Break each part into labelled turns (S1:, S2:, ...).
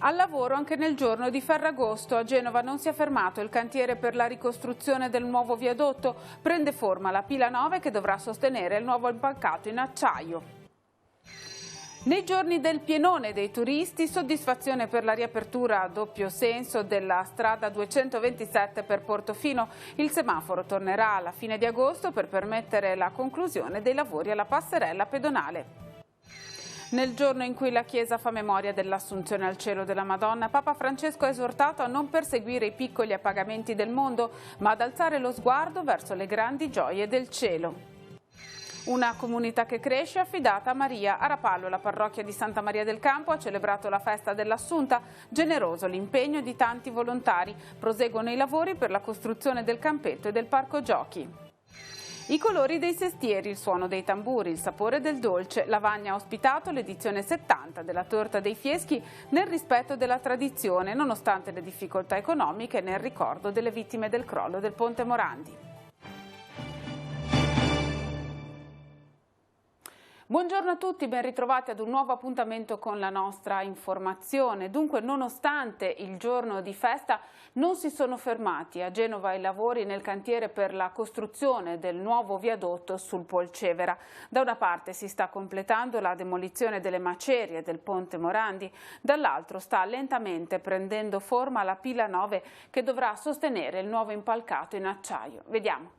S1: Al lavoro anche nel giorno di Ferragosto. A Genova non si è fermato il cantiere per la ricostruzione del nuovo viadotto. Prende forma la pila 9 che dovrà sostenere il nuovo impalcato in acciaio. Nei giorni del pienone dei turisti, soddisfazione per la riapertura a doppio senso della strada 227 per Portofino. Il semaforo tornerà alla fine di agosto per permettere la conclusione dei lavori alla passerella pedonale. Nel giorno in cui la Chiesa fa memoria dell'Assunzione al cielo della Madonna, Papa Francesco ha esortato a non perseguire i piccoli appagamenti del mondo, ma ad alzare lo sguardo verso le grandi gioie del cielo. Una comunità che cresce affidata a Maria. A Rapallo, la parrocchia di Santa Maria del Campo ha celebrato la festa dell'Assunta. Generoso l'impegno di tanti volontari. Proseguono i lavori per la costruzione del campetto e del parco giochi. I colori dei sestieri, il suono dei tamburi, il sapore del dolce. Lavagna ha ospitato l'edizione 70 della Torta dei Fieschi nel rispetto della tradizione, nonostante le difficoltà economiche, nel ricordo delle vittime del crollo del Ponte Morandi. Buongiorno a tutti, ben ritrovati ad un nuovo appuntamento con la nostra informazione. Dunque, nonostante il giorno di festa, non si sono fermati a Genova i lavori nel cantiere per la costruzione del nuovo viadotto sul Polcevera. Da una parte si sta completando la demolizione delle macerie del Ponte Morandi, dall'altro sta lentamente prendendo forma la pila 9 che dovrà sostenere il nuovo impalcato in acciaio. Vediamo.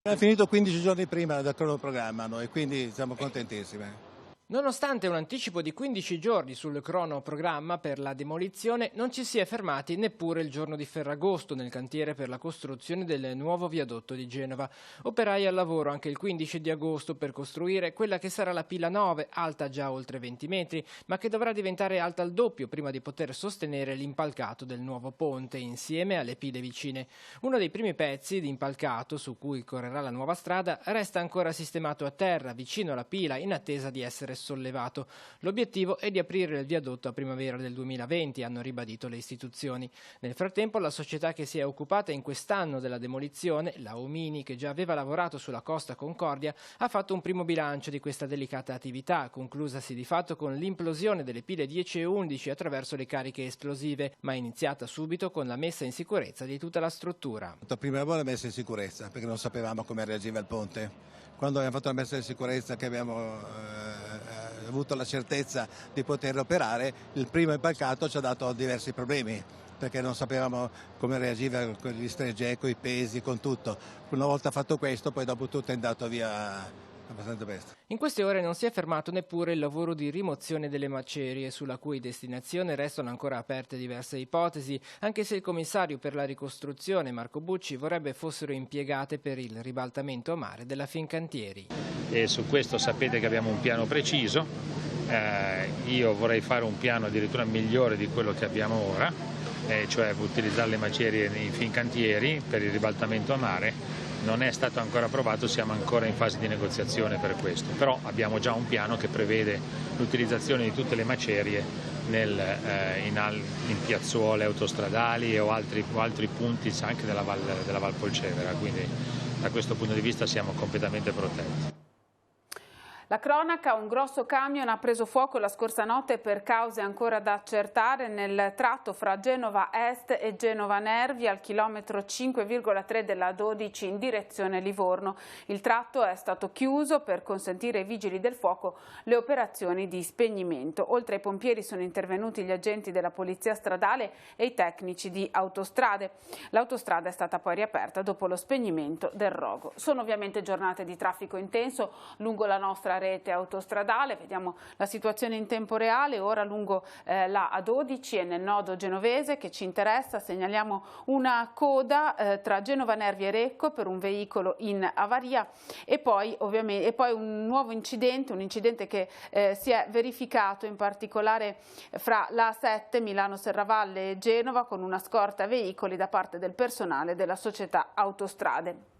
S2: Abbiamo finito 15 giorni prima dal cronoprogramma e quindi siamo contentissimi.
S3: Nonostante un anticipo di 15 giorni sul cronoprogramma per la demolizione, non ci si è fermati neppure il giorno di Ferragosto nel cantiere per la costruzione del nuovo viadotto di Genova. Operai al lavoro anche il 15 di agosto per costruire quella che sarà la pila 9, alta già oltre 20 metri, ma che dovrà diventare alta al doppio prima di poter sostenere l'impalcato del nuovo ponte insieme alle pile vicine. Uno dei primi pezzi di impalcato su cui correrà la nuova strada resta ancora sistemato a terra, vicino alla pila, in attesa di essere sollevato. L'obiettivo è di aprire il viadotto a primavera del 2020, hanno ribadito le istituzioni. Nel frattempo la società che si è occupata in quest'anno della demolizione, la Omini, che già aveva lavorato sulla Costa Concordia, ha fatto un primo bilancio di questa delicata attività, conclusasi di fatto con l'implosione delle pile 10 e 11 attraverso le cariche esplosive, ma iniziata subito con la messa in sicurezza di tutta la struttura.
S2: Prima di la messa in sicurezza, perché non sapevamo come reagiva il ponte. Quando abbiamo fatto la messa in sicurezza, che abbiamo avuto la certezza di poter operare, il primo impalcato ci ha dato diversi problemi, perché non sapevamo come reagiva con gli stregge, con i pesi, con tutto. Una volta fatto questo, poi dopo tutto è andato via abbastanza presto.
S3: In queste ore non si è fermato neppure il lavoro di rimozione delle macerie, sulla cui destinazione restano ancora aperte diverse ipotesi, anche se il commissario per la ricostruzione, Marco Bucci, vorrebbe fossero impiegate per il ribaltamento a mare della Fincantieri.
S4: E su questo sapete che abbiamo un piano preciso, io vorrei fare un piano addirittura migliore di quello che abbiamo ora, cioè utilizzare le macerie nei Fincantieri per il ribaltamento a mare. Non è stato ancora approvato, siamo ancora in fase di negoziazione per questo, però abbiamo già un piano che prevede l'utilizzazione di tutte le macerie in piazzuole autostradali o altri punti anche della Val Polcevera, quindi da questo punto di vista siamo completamente protetti.
S1: La cronaca, un grosso camion ha preso fuoco la scorsa notte per cause ancora da accertare nel tratto fra Genova Est e Genova Nervi al chilometro 5,3 della 12 in direzione Livorno. Il tratto è stato chiuso per consentire ai vigili del fuoco le operazioni di spegnimento. Oltre ai pompieri sono intervenuti gli agenti della polizia stradale e i tecnici di autostrade. L'autostrada è stata poi riaperta dopo lo spegnimento del rogo. Sono ovviamente giornate di traffico intenso lungo la nostra rete autostradale. Vediamo la situazione in tempo reale ora lungo la A12 e nel nodo genovese che ci interessa. Segnaliamo una coda tra Genova Nervi e Recco per un veicolo in avaria e poi un nuovo incidente, un incidente che si è verificato in particolare fra la A7 Milano Serravalle e Genova con una scorta veicoli da parte del personale della società Autostrade.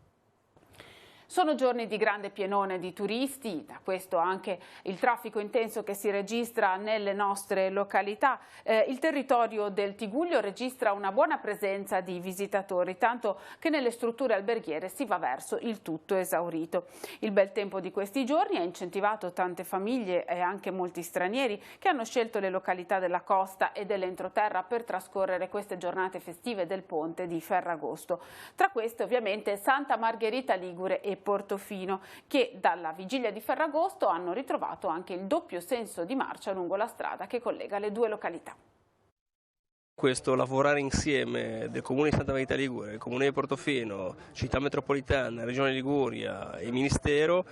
S1: Sono giorni di grande pienone di turisti, da questo anche il traffico intenso che si registra nelle nostre località. Il territorio del Tigullio registra una buona presenza di visitatori, tanto che nelle strutture alberghiere si va verso il tutto esaurito. Il bel tempo di questi giorni ha incentivato tante famiglie e anche molti stranieri che hanno scelto le località della costa e dell'entroterra per trascorrere queste giornate festive del ponte di Ferragosto. Tra queste ovviamente Santa Margherita Ligure e Portofino, che dalla vigilia di Ferragosto hanno ritrovato anche il doppio senso di marcia lungo la strada che collega le due località.
S5: Questo lavorare insieme del Comune di Santa Margherita Ligure, il Comune di Portofino, Città Metropolitana, Regione Liguria e Ministero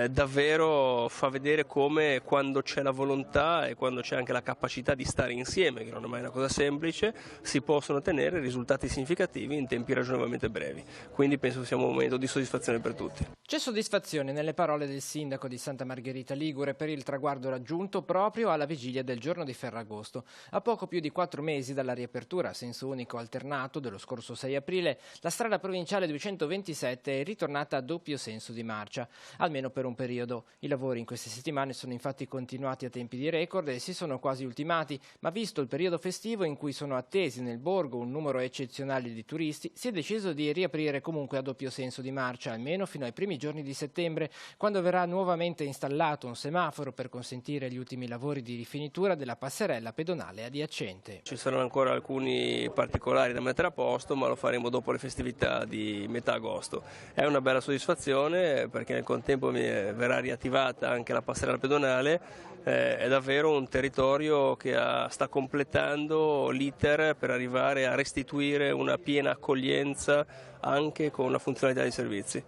S5: davvero fa vedere come quando c'è la volontà e quando c'è anche la capacità di stare insieme, che non è mai una cosa semplice, si possono ottenere risultati significativi in tempi ragionevolmente brevi. Quindi penso sia un momento di soddisfazione per tutti.
S3: C'è soddisfazione nelle parole del sindaco di Santa Margherita Ligure per il traguardo raggiunto proprio alla vigilia del giorno di Ferragosto. A poco più di 4 mesi dalla riapertura a senso unico alternato dello scorso 6 aprile, la strada provinciale 227 è ritornata a doppio senso di marcia, almeno per un periodo. I lavori in queste settimane sono infatti continuati a tempi di record e si sono quasi ultimati, ma visto il periodo festivo in cui sono attesi nel borgo un numero eccezionale di turisti, si è deciso di riaprire comunque a doppio senso di marcia, almeno fino ai primi giorni di settembre, quando verrà nuovamente installato un semaforo per consentire gli ultimi lavori di rifinitura della passerella pedonale adiacente.
S5: Ci saranno ancora alcuni particolari da mettere a posto, ma lo faremo dopo le festività di metà agosto. È una bella soddisfazione perché nel contempo verrà riattivata anche la passerella pedonale. È davvero un territorio che sta completando l'iter per arrivare a restituire una piena accoglienza anche con una funzionalità di servizi,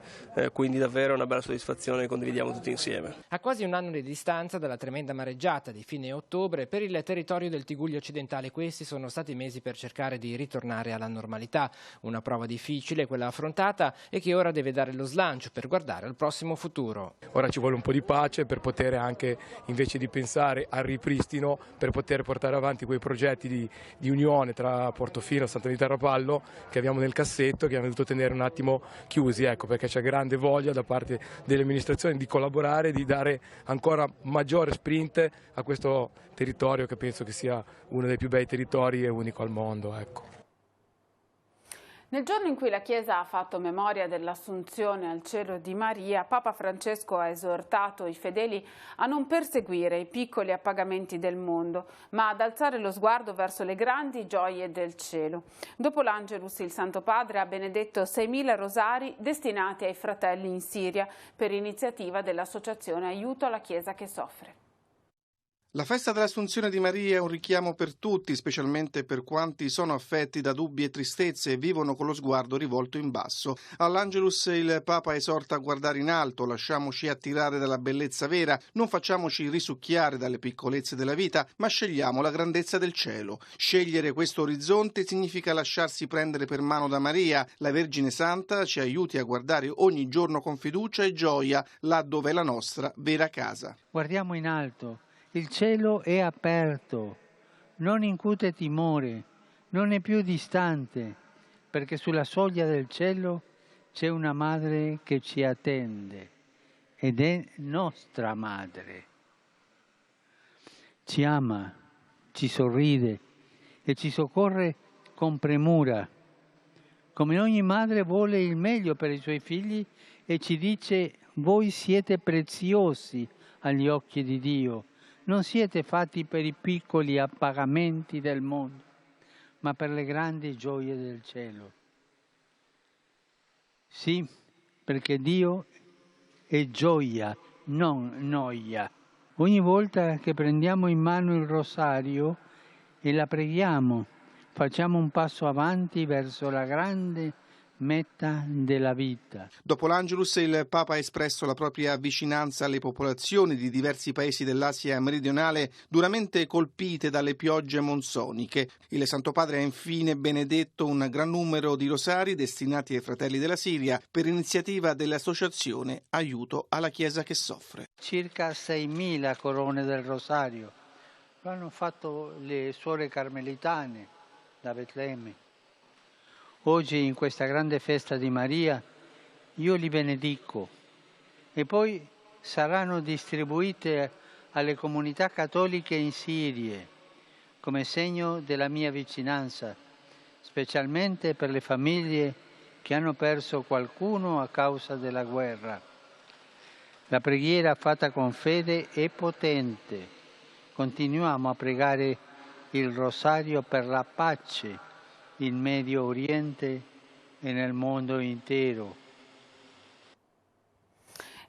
S5: quindi davvero una bella soddisfazione che condividiamo tutti insieme.
S3: A quasi un anno di distanza dalla tremenda mareggiata di fine ottobre, per il territorio del Tigullio occidentale questi sono stati mesi per cercare di ritornare alla normalità, una prova difficile quella affrontata e che ora deve dare lo slancio per guardare al prossimo futuro.
S6: Ora ci vuole un po' di pace per poter anche, invece di pensare al ripristino, per poter portare avanti quei progetti di unione tra Portofino e Santa Rita Rapallo che abbiamo nel cassetto, che abbiamo dovuto tenere un attimo chiusi, ecco, perché c'è grande voglia da parte delle amministrazioni di collaborare, di dare ancora maggiore sprint a questo territorio che penso che sia uno dei più bei territori e unico al mondo, ecco.
S1: Nel giorno in cui la Chiesa ha fatto memoria dell'Assunzione al cielo di Maria, Papa Francesco ha esortato i fedeli a non perseguire i piccoli appagamenti del mondo, ma ad alzare lo sguardo verso le grandi gioie del cielo. Dopo l'Angelus, il Santo Padre ha benedetto 6.000 rosari destinati ai fratelli in Siria per iniziativa dell'Associazione Aiuto alla Chiesa che soffre.
S7: La festa dell'Assunzione di Maria è un richiamo per tutti, specialmente per quanti sono affetti da dubbi e tristezze e vivono con lo sguardo rivolto in basso. All'Angelus il Papa esorta a guardare in alto, lasciamoci attirare dalla bellezza vera, non facciamoci risucchiare dalle piccolezze della vita, ma scegliamo la grandezza del cielo. Scegliere questo orizzonte significa lasciarsi prendere per mano da Maria. La Vergine Santa ci aiuti a guardare ogni giorno con fiducia e gioia là dove è la nostra vera casa.
S8: Guardiamo in alto. Il cielo è aperto, non incute timore, non è più distante, perché sulla soglia del cielo c'è una madre che ci attende ed è nostra madre. Ci ama, ci sorride e ci soccorre con premura. Come ogni madre vuole il meglio per i suoi figli e ci dice: voi siete preziosi agli occhi di Dio. Non siete fatti per i piccoli appagamenti del mondo, ma per le grandi gioie del cielo. Sì, perché Dio è gioia, non noia. Ogni volta che prendiamo in mano il rosario e la preghiamo, facciamo un passo avanti verso la grande meta della vita.
S7: Dopo l'Angelus il Papa ha espresso la propria vicinanza alle popolazioni di diversi paesi dell'Asia meridionale duramente colpite dalle piogge monsoniche. Il Santo Padre ha infine benedetto un gran numero di rosari destinati ai fratelli della Siria per iniziativa dell'Associazione Aiuto alla Chiesa che soffre.
S8: Circa 6.000 corone del rosario. Lo hanno fatto le suore carmelitane da Betlemme. Oggi, in questa grande festa di Maria, io li benedico e poi saranno distribuite alle comunità cattoliche in Siria come segno della mia vicinanza, specialmente per le famiglie che hanno perso qualcuno a causa della guerra. La preghiera fatta con fede è potente. Continuiamo a pregare il rosario per la pace in Medio Oriente e nel mondo intero.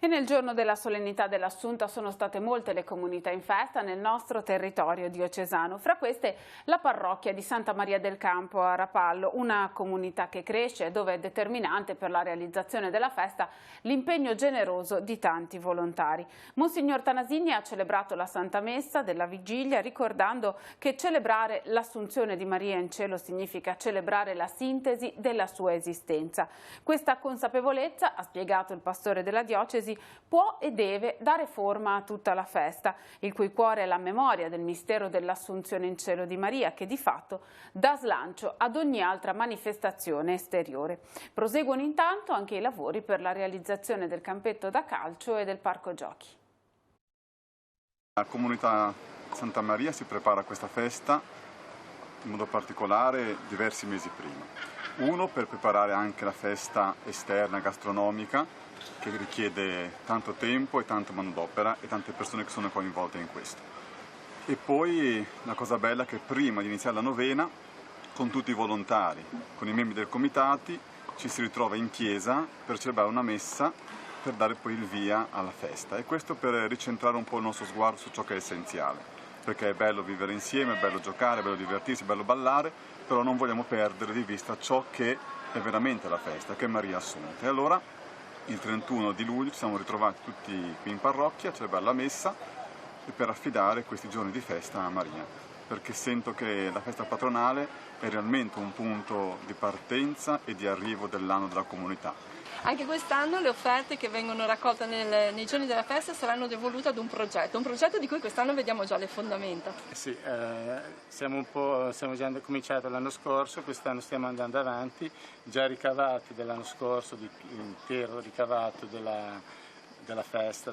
S1: E nel giorno della solennità dell'Assunta sono state molte le comunità in festa nel nostro territorio diocesano. Fra queste la parrocchia di Santa Maria del Campo a Rapallo, una comunità che cresce e dove è determinante per la realizzazione della festa l'impegno generoso di tanti volontari. Monsignor Tanasini ha celebrato la Santa Messa della Vigilia ricordando che celebrare l'Assunzione di Maria in cielo significa celebrare la sintesi della sua esistenza. Questa consapevolezza, ha spiegato il pastore della diocesi, può e deve dare forma a tutta la festa, il cui cuore è la memoria del mistero dell'Assunzione in cielo di Maria, che di fatto dà slancio ad ogni altra manifestazione esteriore. Proseguono intanto anche i lavori per la realizzazione del campetto da calcio e del parco giochi.
S9: La comunità Santa Maria si prepara a questa festa in modo particolare diversi mesi prima. Uno per preparare anche la festa esterna gastronomica, che richiede tanto tempo e tanta manodopera e tante persone che sono coinvolte in questo. E poi la cosa bella è che prima di iniziare la novena, con tutti i volontari, con i membri del comitati, ci si ritrova in chiesa per celebrare una messa per dare poi il via alla festa. E questo per ricentrare un po' il nostro sguardo su ciò che è essenziale, perché è bello vivere insieme, è bello giocare, è bello divertirsi, è bello ballare, però non vogliamo perdere di vista ciò che è veramente la festa, che è Maria Assunta. E allora il 31 di luglio ci siamo ritrovati tutti qui in parrocchia a celebrare la messa e per affidare questi giorni di festa a Maria, perché sento che la festa patronale è realmente un punto di partenza e di arrivo dell'anno della comunità.
S10: Anche quest'anno le offerte che vengono raccolte nei giorni della festa saranno devolute ad un progetto di cui quest'anno vediamo già le fondamenta.
S11: Sì, siamo già cominciato l'anno scorso, quest'anno stiamo andando avanti, già ricavati dell'anno scorso, l'intero ricavato della festa,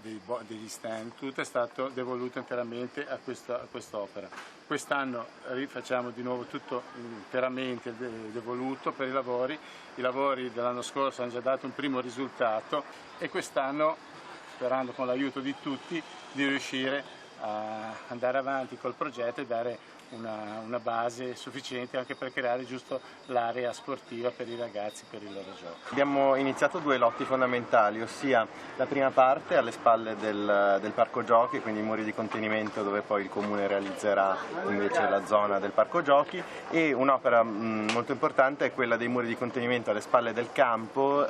S11: degli stand, tutto è stato devoluto interamente a quest'opera. Quest'anno rifacciamo di nuovo tutto interamente devoluto per i lavori. I lavori dell'anno scorso hanno già dato un primo risultato e quest'anno, sperando con l'aiuto di tutti, di riuscire a andare avanti col progetto e dare una base sufficiente anche per creare giusto l'area sportiva per i ragazzi, per i loro giochi.
S12: Abbiamo iniziato due lotti fondamentali, ossia la prima parte alle spalle del parco giochi, quindi i muri di contenimento dove poi il comune realizzerà invece la zona del parco giochi, e un'opera molto importante è quella dei muri di contenimento alle spalle del campo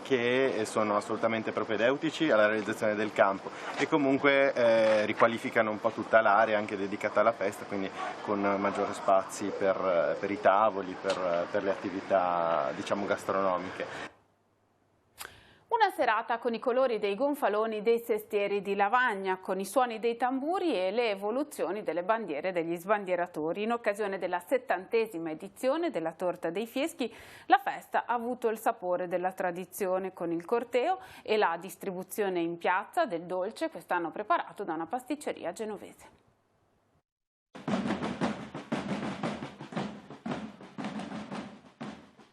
S12: che sono assolutamente propedeutici alla realizzazione del campo e comunque riqualificano un po' tutta l'area anche dedicata alla festa, quindi con maggiori spazi per i tavoli, per le attività diciamo gastronomiche.
S1: Una serata con i colori dei gonfaloni dei sestieri di Lavagna, con i suoni dei tamburi e le evoluzioni delle bandiere degli sbandieratori. In occasione della 70ª edizione della Torta dei Fieschi, la festa ha avuto il sapore della tradizione con il corteo e la distribuzione in piazza del dolce, quest'anno preparato da una pasticceria genovese.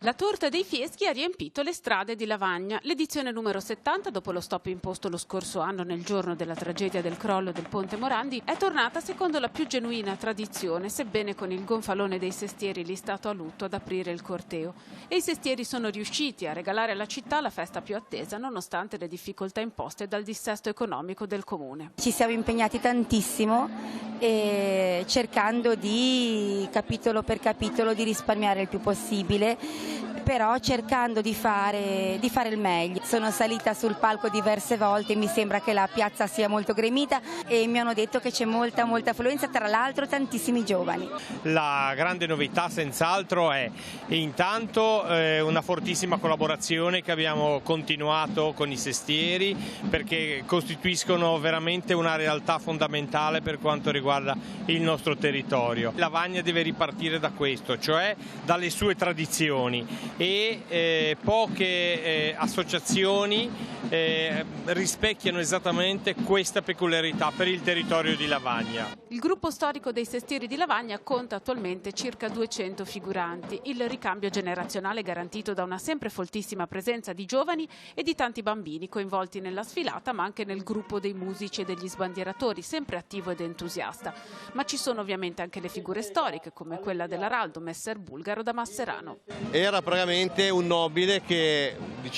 S1: La Torta dei Fieschi ha riempito le strade di Lavagna. L'edizione numero 70, dopo lo stop imposto lo scorso anno nel giorno della tragedia del crollo del Ponte Morandi, è tornata secondo la più genuina tradizione, sebbene con il gonfalone dei sestieri listato a lutto ad aprire il corteo. E i sestieri sono riusciti a regalare alla città la festa più attesa, nonostante le difficoltà imposte dal dissesto economico del comune.
S13: Ci siamo impegnati tantissimo cercando di, capitolo per capitolo, di risparmiare il più possibile, però cercando di fare il meglio. Sono salita sul palco diverse volte, mi sembra che la piazza sia molto gremita e mi hanno detto che c'è molta affluenza, tra l'altro tantissimi giovani.
S14: La grande novità senz'altro è intanto una fortissima collaborazione che abbiamo continuato con i sestieri, perché costituiscono veramente una realtà fondamentale per quanto riguarda il nostro territorio. Lavagna deve ripartire da questo, cioè dalle sue tradizioni. e poche associazioni rispecchiano esattamente questa peculiarità per il territorio di Lavagna.
S1: Il gruppo storico dei Sestieri di Lavagna conta attualmente circa 200 figuranti. Il ricambio generazionale è garantito da una sempre foltissima presenza di giovani e di tanti bambini coinvolti nella sfilata, ma anche nel gruppo dei musici e degli sbandieratori, sempre attivo ed entusiasta. Ma ci sono ovviamente anche le figure storiche, come quella dell'Araldo Messer Bulgaro da Masserano.
S15: Era praticamente un nobile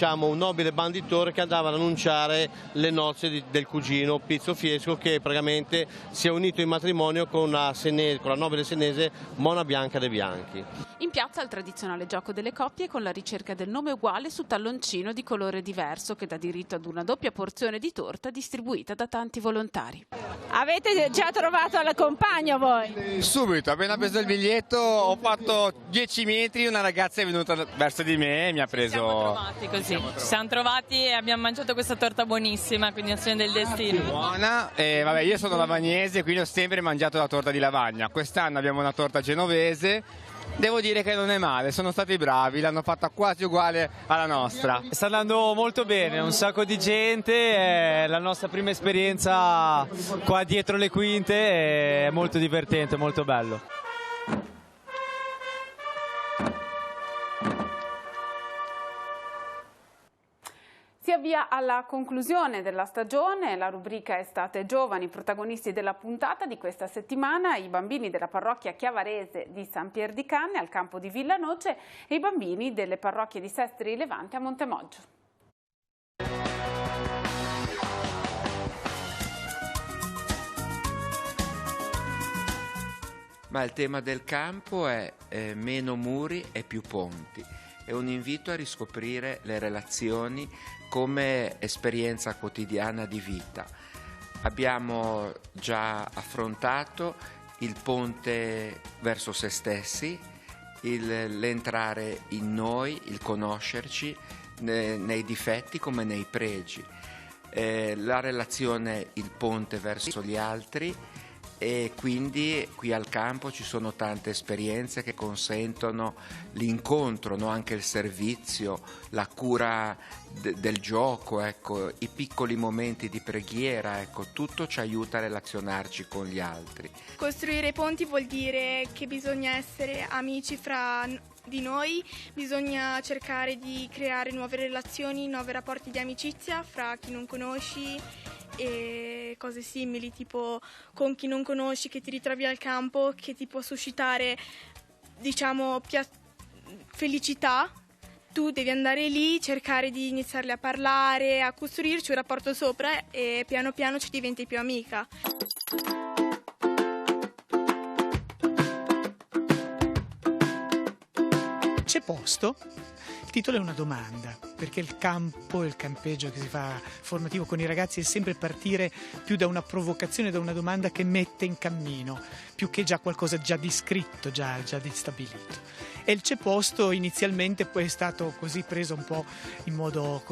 S15: un nobile banditore che andava ad annunciare le nozze del cugino Pizzo Fiesco, che praticamente si è unito in matrimonio con la nobile senese Mona Bianca de Bianchi.
S1: In piazza il tradizionale gioco delle coppie con la ricerca del nome uguale su talloncino di colore diverso che dà diritto ad una doppia porzione di torta distribuita da tanti volontari.
S16: Avete già trovato la compagna voi?
S17: Subito, appena preso il biglietto ho fatto 10 metri, una ragazza è venuta verso di me e mi ha preso...
S18: Ci siamo trovati e abbiamo mangiato questa torta buonissima, quindi azione del destino.
S17: Buona, io sono lavagnese, quindi ho sempre mangiato la torta di Lavagna. Quest'anno abbiamo una torta genovese, devo dire che non è male, sono stati bravi, l'hanno fatta quasi uguale alla nostra.
S19: Sta andando molto bene, un sacco di gente, è la nostra prima esperienza qua dietro le quinte, è molto divertente, molto bello.
S1: Si avvia alla conclusione della stagione, la rubrica Estate Giovani, protagonisti della puntata di questa settimana, i bambini della parrocchia chiavarese di San Pier di Canne al campo di Villanoce e i bambini delle parrocchie di Sestri Levante a Montemoggio.
S20: Ma il tema del campo è meno muri e più ponti. È un invito a riscoprire le relazioni come esperienza quotidiana di vita. Abbiamo già affrontato il ponte verso se stessi, l'entrare in noi, il conoscerci nei difetti come nei pregi, la relazione, il ponte verso gli altri. E quindi qui al campo ci sono tante esperienze che consentono l'incontro, no? Anche il servizio, la cura del gioco, ecco, i piccoli momenti di preghiera, ecco, tutto ci aiuta a relazionarci con gli altri.
S21: Costruire ponti vuol dire che bisogna essere amici fra di noi, bisogna cercare di creare nuove relazioni, nuovi rapporti di amicizia fra chi non conosci e cose simili, tipo con chi non conosci che ti ritrovi al campo, che ti può suscitare, diciamo, felicità. Tu devi andare lì, cercare di iniziarle a parlare, a costruirci un rapporto sopra e piano piano ci diventi più amica.
S22: C'è posto? Il titolo è una domanda, perché il campo, il campeggio che si fa formativo con i ragazzi è sempre partire più da una provocazione, da una domanda che mette in cammino, più che già qualcosa già di scritto, già di stabilito. E il c'è posto inizialmente poi è stato così preso un po' in modo,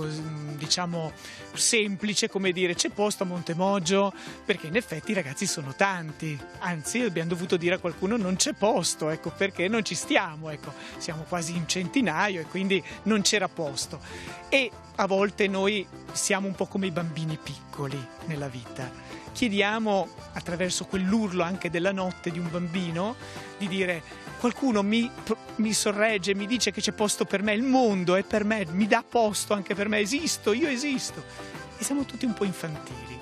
S22: diciamo, semplice, come dire c'è posto a Montemoggio, perché in effetti i ragazzi sono tanti, anzi abbiamo dovuto dire a qualcuno non c'è posto, ecco, perché non ci stiamo, ecco, siamo quasi in centinaio e quindi non c'era posto. E a volte noi siamo un po' come i bambini piccoli nella vita. Chiediamo, attraverso quell'urlo anche della notte di un bambino, di dire qualcuno mi sorregge, mi dice che c'è posto per me, il mondo è per me, mi dà posto anche per me, esisto, io esisto. E siamo tutti un po' infantili.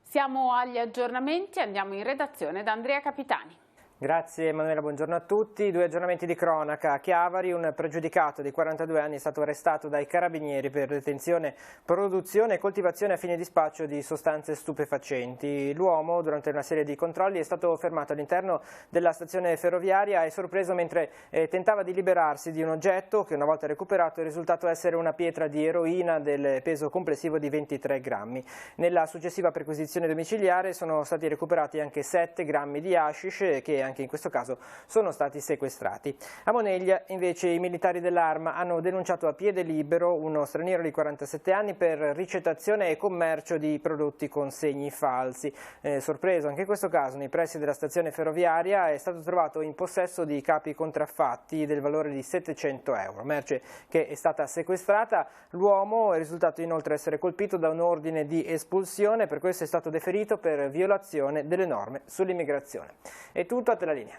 S1: Siamo agli aggiornamenti, andiamo in redazione da Andrea Capitani.
S3: Grazie Emanuela, buongiorno a tutti. 2 aggiornamenti di cronaca. A Chiavari un pregiudicato di 42 anni è stato arrestato dai carabinieri per detenzione, produzione e coltivazione a fine dispaccio di sostanze stupefacenti. L'uomo, durante una serie di controlli, è stato fermato all'interno della stazione ferroviaria e sorpreso mentre tentava di liberarsi di un oggetto che, una volta recuperato, è risultato essere una pietra di eroina del peso complessivo di 23 grammi. Nella successiva perquisizione domiciliare sono stati recuperati anche 7 grammi di hashish che anche in questo caso sono stati sequestrati. A Moneglia invece i militari dell'Arma hanno denunciato a piede libero uno straniero di 47 anni per ricettazione e commercio di prodotti con segni falsi. Sorpreso anche in questo caso, nei pressi della stazione ferroviaria è stato trovato in possesso di capi contraffatti del valore di 700 euro, merce che è stata sequestrata. L'uomo è risultato inoltre essere colpito da un ordine di espulsione, per questo è stato deferito per violazione delle norme sull'immigrazione. È tutto, a te la linea.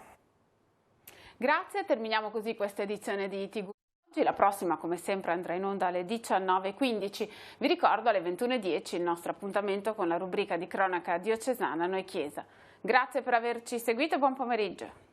S1: Grazie, terminiamo così questa edizione di TG. La prossima, come sempre, andrà in onda alle 19:15. Vi ricordo alle 21:10 il nostro appuntamento con la rubrica di cronaca diocesana Noi Chiesa. Grazie per averci seguito e buon pomeriggio.